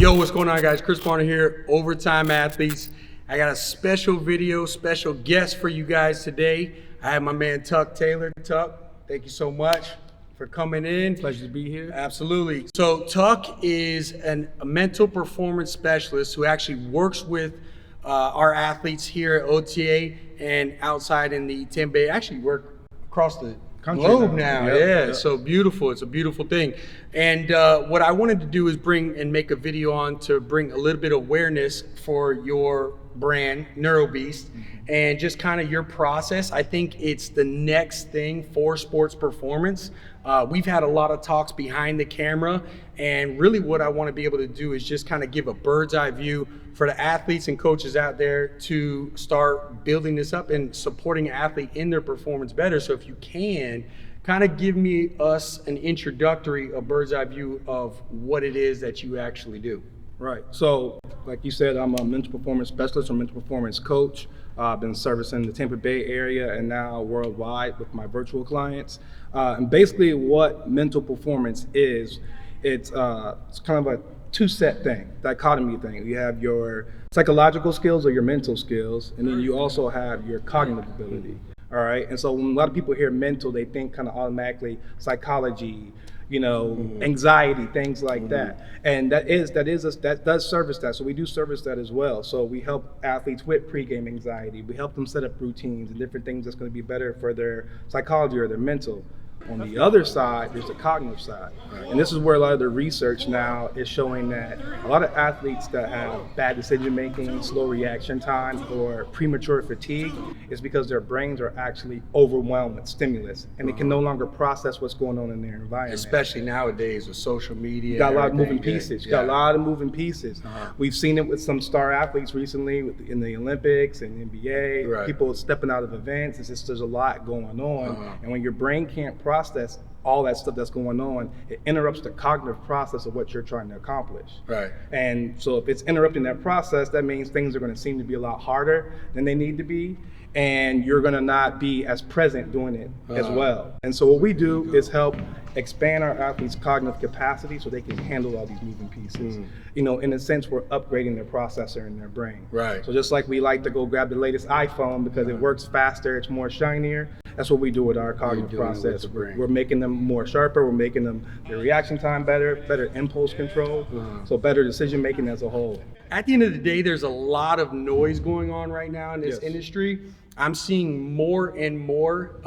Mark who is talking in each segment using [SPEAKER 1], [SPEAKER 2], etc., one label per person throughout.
[SPEAKER 1] Yo, what's going on, guys? Chris Barner here, Overtime Athletes. I got a special video, special guest for you guys today. I have my man Tuck Taylor. Tuck, thank you so much for coming in.
[SPEAKER 2] Pleasure to be here.
[SPEAKER 1] Absolutely. So Tuck is a mental performance specialist who actually works with our athletes here at OTA and outside in the Tampa Bay. Actually work across the globe now.
[SPEAKER 2] Yep.
[SPEAKER 1] So beautiful. It's a beautiful thing. And what I wanted to do is bring and make a video on to bring a little bit of awareness for your brand, NeuroBeast, and just kind of your process. I think it's the next thing for sports performance. We've had a lot of talks behind the camera, and really what I want to be able to do is just kind of give a bird's eye view for the athletes and coaches out there to start building this up and supporting an athlete in their performance better. So if you can, kind of give us an introductory, a bird's eye view of what it is that you actually do.
[SPEAKER 2] Right. So, like you said, I'm a mental performance specialist or mental performance coach. I've been servicing the Tampa Bay area and now worldwide with my virtual clients. And basically what mental performance is, it's kind of a two-set thing, dichotomy thing. You have your psychological skills or your mental skills, and then you also have your cognitive ability. All right. And so when a lot of people hear mental, they think kind of automatically psychology, anxiety, things like that. And that does service that. So we do service that as well. So we help athletes with pregame anxiety. We help them set up routines and different things that's going to be better for their psychology or their mental. On the other side, there's the cognitive side. And this is where a lot of the research now is showing that a lot of athletes that have bad decision making, slow reaction time, or premature fatigue is because their brains are actually overwhelmed with stimulus and they can no longer process what's going on in their environment.
[SPEAKER 1] Especially nowadays with social media.
[SPEAKER 2] You got a lot of moving pieces. You got a lot of moving pieces. We've seen it with some star athletes recently in the Olympics and NBA.
[SPEAKER 1] Right.
[SPEAKER 2] People stepping out of events. It's just there's a lot going on. And when your brain can't process all that stuff that's going on, it interrupts the cognitive process of what you're trying to accomplish.
[SPEAKER 1] Right.
[SPEAKER 2] And so if it's interrupting that process, that means things are going to seem to be a lot harder than they need to be, and you're going to not be as present doing it as well. And so what we do is help expand our athletes' cognitive capacity so they can handle all these moving pieces. In a sense, we're upgrading their processor in their brain.
[SPEAKER 1] Right.
[SPEAKER 2] So just like we like to go grab the latest iPhone because it works faster, it's more shinier, that's what we do with our cognitive process. We're making them more sharper, we're making them their reaction time better impulse control, so better decision making as a whole.
[SPEAKER 1] At the end of the day, there's a lot of noise going on right now in this industry. I'm seeing more and more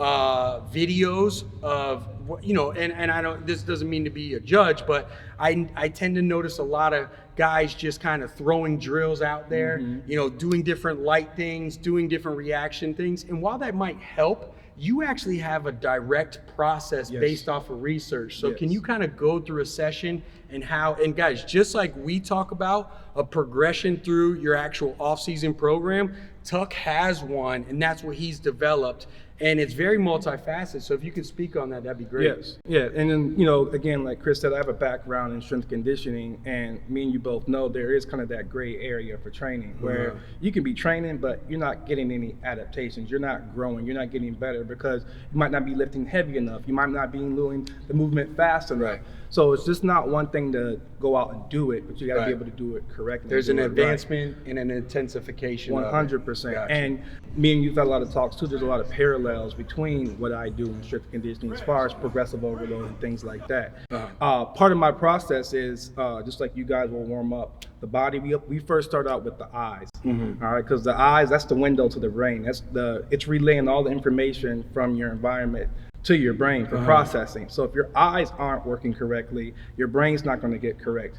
[SPEAKER 1] videos of, and I don't, this doesn't mean to be a judge, but I tend to notice a lot of guys just kind of throwing drills out there, doing different light things, doing different reaction things. And while that might help, you actually have a direct process based off of research. So can you kind of go through a session and guys, just like we talk about a progression through your actual off-season program, Tuck has one, and that's what he's developed. And it's very multifaceted. So if you could speak on that, that'd be great.
[SPEAKER 2] Yes. Yeah. And then, again, like Chris said, I have a background in strength conditioning, and me and you both know there is kind of that gray area for training where you can be training, but you're not getting any adaptations. You're not growing. You're not getting better because you might not be lifting heavy enough. You might not be doing the movement fast enough. Right. So it's just not one thing to go out and do it, but you got to be able to do it correctly.
[SPEAKER 1] There's an advancement and an intensification.
[SPEAKER 2] 100%. Gotcha. And me and you've had a lot of talks too. There's a lot of parallels between what I do in strength conditioning as far as progressive overload and things like that. Part of my process is just like you guys will warm up the body. We first start out with the eyes, all right? Because the eyes, that's the window to the brain. It's relaying all the information from your environment to your brain for processing. So if your eyes aren't working correctly, your brain's not going to get correct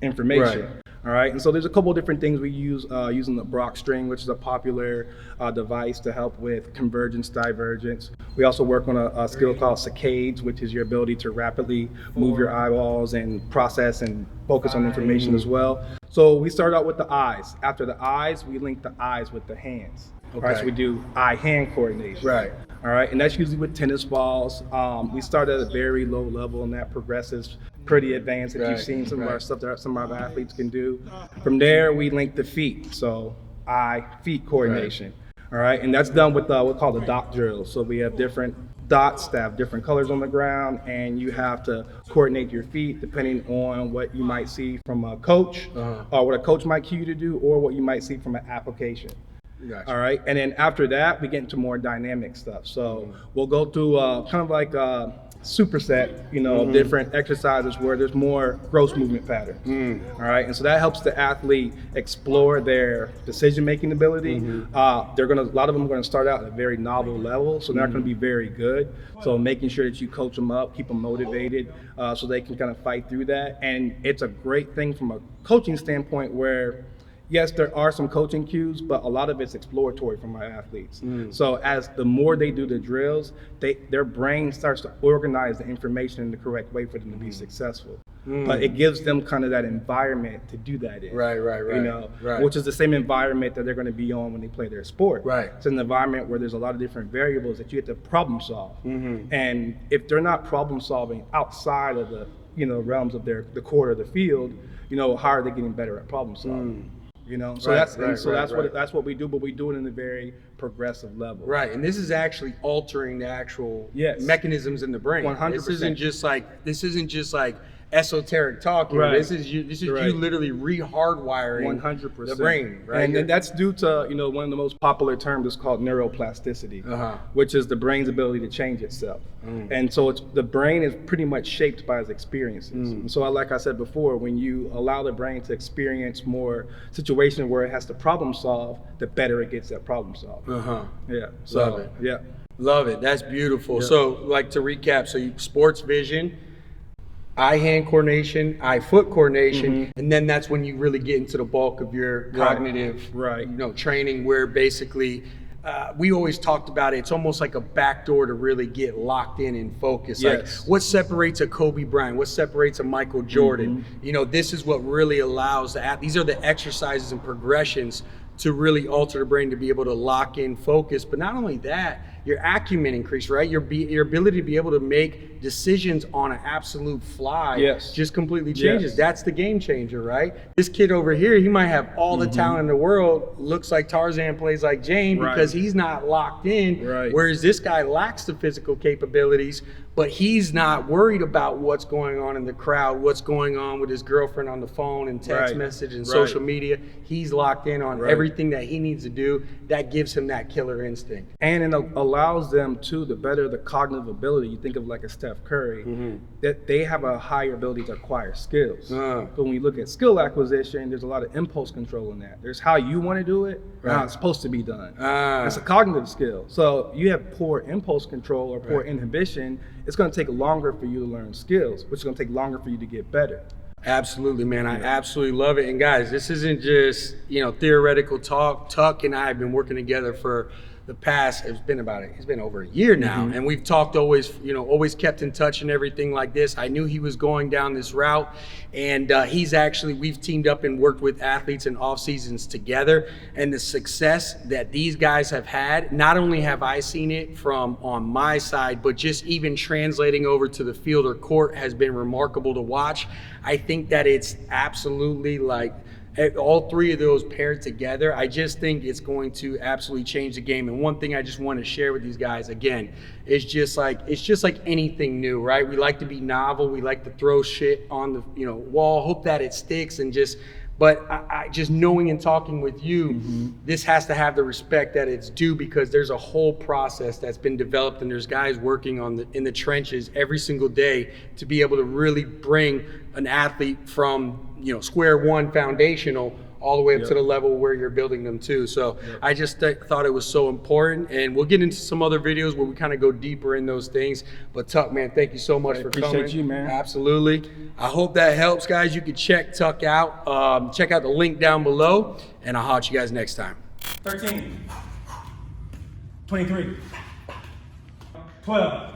[SPEAKER 2] information. Right. All right, and so there's a couple of different things we use using the Brock string, which is a popular device to help with convergence, divergence. We also work on a skill called saccades, which is your ability to rapidly move your eyeballs and process and focus on information as well. So we start out with the eyes. After the eyes, we link the eyes with the hands. All right, so we do eye-hand coordination.
[SPEAKER 1] Right.
[SPEAKER 2] All right, and that's usually with tennis balls. We start at a very low level, and that progresses pretty advanced. If you've seen some of our stuff that some of our athletes can do. From there, we link the feet, so eye-feet coordination. All right, and that's done with what's called a dock drill. So we have different dots that have different colors on the ground, and you have to coordinate your feet depending on what you might see from a coach, or what a coach might cue you to do, or what you might see from an application.
[SPEAKER 1] Gotcha.
[SPEAKER 2] All right, and then after that, we get into more dynamic stuff. So we'll go through kind of like a superset, of different exercises where there's more gross movement patterns. All right, and so that helps the athlete explore their decision-making ability. A lot of them are gonna start out at a very novel level, so they're not gonna be very good. So making sure that you coach them up, keep them motivated, so they can kind of fight through that. And it's a great thing from a coaching standpoint where, yes, there are some coaching cues, but a lot of it's exploratory for my athletes. So as the more they do the drills, their brain starts to organize the information in the correct way for them to be successful. But it gives them kind of that environment to do that in.
[SPEAKER 1] Right.
[SPEAKER 2] Which is the same environment that they're going to be on when they play their sport.
[SPEAKER 1] Right.
[SPEAKER 2] It's an environment where there's a lot of different variables that you have to problem solve. And if they're not problem solving outside of the realms of the court or the field, how are they getting better at problem solving? So that's what we do, but we do it in a very progressive level.
[SPEAKER 1] Right, and this is actually altering the actual mechanisms in the brain.
[SPEAKER 2] 100%.
[SPEAKER 1] This isn't just like esoteric talk.
[SPEAKER 2] Right.
[SPEAKER 1] This is you literally re-hardwiring
[SPEAKER 2] 100%
[SPEAKER 1] the brain. Right,
[SPEAKER 2] and that's due to one of the most popular terms is called neuroplasticity, which is the brain's ability to change itself. And so the brain is pretty much shaped by its experiences. And so, like I said before, when you allow the brain to experience more situations where it has to problem solve, the better it gets at problem solving. Yeah. So,
[SPEAKER 1] Love it.
[SPEAKER 2] Yeah.
[SPEAKER 1] Love it. That's beautiful. So, like, to recap, sports vision, eye-hand coordination, eye-foot coordination, and then that's when you really get into the bulk of your cognitive training, where basically we always talked about it. It's almost like a backdoor to really get locked in and focused.
[SPEAKER 2] Yes.
[SPEAKER 1] Like, what separates a Kobe Bryant? What separates a Michael Jordan? This is what really allows these are the exercises and progressions to really alter the brain to be able to lock in focus. But not only that, your acumen increase, right? Your ability to be able to make decisions on an absolute fly just completely changes. That's the game changer, right? This kid over here, he might have all the talent in the world, looks like Tarzan, plays like Jane, because he's not locked in. Whereas this guy lacks the physical capabilities, but he's not worried about what's going on in the crowd, what's going on with his girlfriend on the phone and text message and social media. He's locked in on everything that he needs to do. That gives him that killer instinct.
[SPEAKER 2] And it allows them to better the cognitive ability. You think of like a Steph Curry, that they have a higher ability to acquire skills. But when you look at skill acquisition, there's a lot of impulse control in that. There's how you want to do it, and how it's supposed to be done. It's a cognitive skill. So you have poor impulse control or poor inhibition, it's going to take longer for you to learn skills, which is going to take longer for you to get better. Absolutely, man. I absolutely love it. And guys, this isn't just, theoretical talk. Tuck and I have been working together for the past, it's been over a year now. And we've talked always kept in touch and everything like this. I knew he was going down this route, and we've teamed up and worked with athletes in off seasons together. And the success that these guys have had, not only have I seen it from on my side, but just even translating over to the field or court has been remarkable to watch. I think that it's absolutely all three of those paired together, I just think it's going to absolutely change the game. And one thing I just want to share with these guys, again, it's just like anything new, right? We like to be novel. We like to throw shit on the wall, hope that it sticks, but I just knowing and talking with you, this has to have the respect that it's due, because there's a whole process that's been developed, and there's guys working in the trenches every single day to be able to really bring an athlete from square one foundational all the way up to the level where you're building them to. So I just thought it was so important, and we'll get into some other videos where we kind of go deeper in those things. But Tuck, man, thank you so much for coming. Appreciate you, man.
[SPEAKER 1] Absolutely. I hope that helps, guys. You can check Tuck out. Check out the link down below, and I'll holler at you guys next time.
[SPEAKER 3] 13, 23, 12.